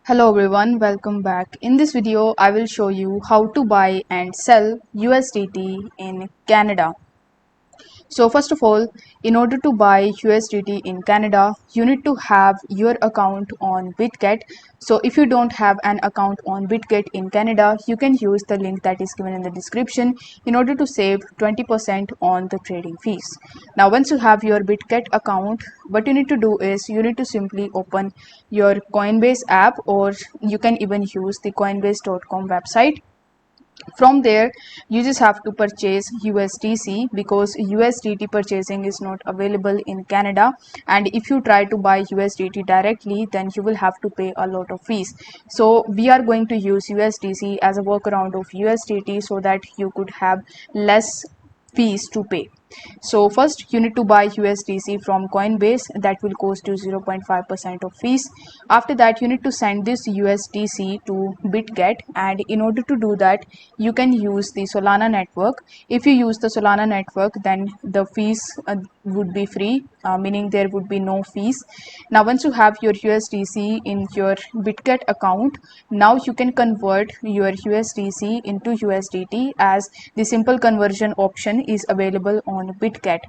Hello everyone, welcome back. In this video, I will show you how to buy and sell USDT in Canada. So first of all, in order to buy USDT in Canada, you need to have your account on Bitget. So if you don't have an account on Bitget in Canada, you can use the link that is given in the description in order to save 20% on the trading fees. Now once you have your Bitget account, what you need to do is you need to simply open your Coinbase app, or you can even use the coinbase.com website. From there, you just have to purchase USDC because USDT purchasing is not available in Canada, and if you try to buy USDT directly, then you will have to pay a lot of fees. So we are going to use USDC as a workaround of USDT so that you could have less fees to pay. So first you need to buy USDC from Coinbase. That will cost you 0.5% of fees. After that, you need to send this USDC to Bitget, and in order to do that, you can use the Solana network. If you use the Solana network, then the fees would be free, meaning there would be no fees. Now once you have your USDC in your Bitget account, now you can convert your USDC into USDT, as the simple conversion option is available on Bitget.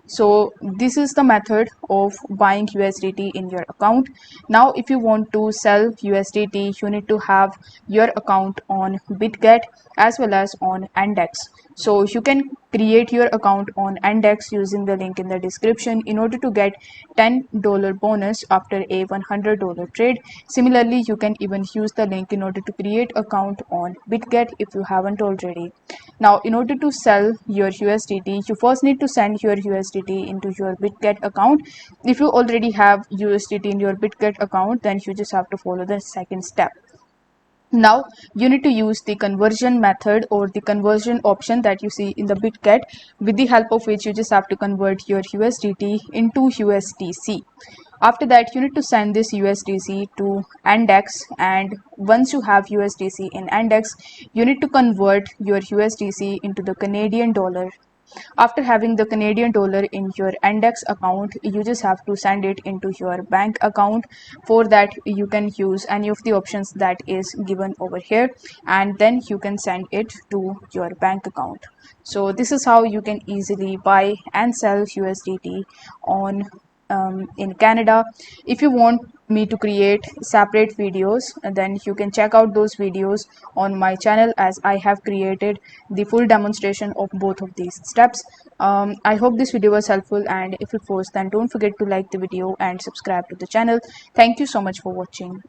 So this is the method of buying USDT in your account. Now if you want to sell USDT, you need to have your account on Bitget as well as on Index. So you can create your account on Index using the link in the description in order to get $10 bonus after a $100 trade. Similarly, you can even use the link in order to create account on Bitget if you haven't already. Now in order to sell your USDT, you first need to send your USDT into your Bitget account. If you already have USDT in your Bitget account, then you just have to follow the second step. Now you need to use the conversion method or the conversion option that you see in the Bitget, with the help of which you just have to convert your USDT into USDC. After that, you need to send this USDC to Index, and once you have USDC in Index, you need to convert your USDC into the Canadian dollar. After having the Canadian dollar in your Index account, you just have to send it into your bank account. For that, you can use any of the options that is given over here, and then you can send it to your bank account. So this is how you can easily buy and sell USDT on in Canada. If you want me to create separate videos, then you can check out those videos on my channel, as I have created the full demonstration of both of these steps. I hope this video was helpful, and if it was, then don't forget to like the video and subscribe to the channel. Thank you so much for watching.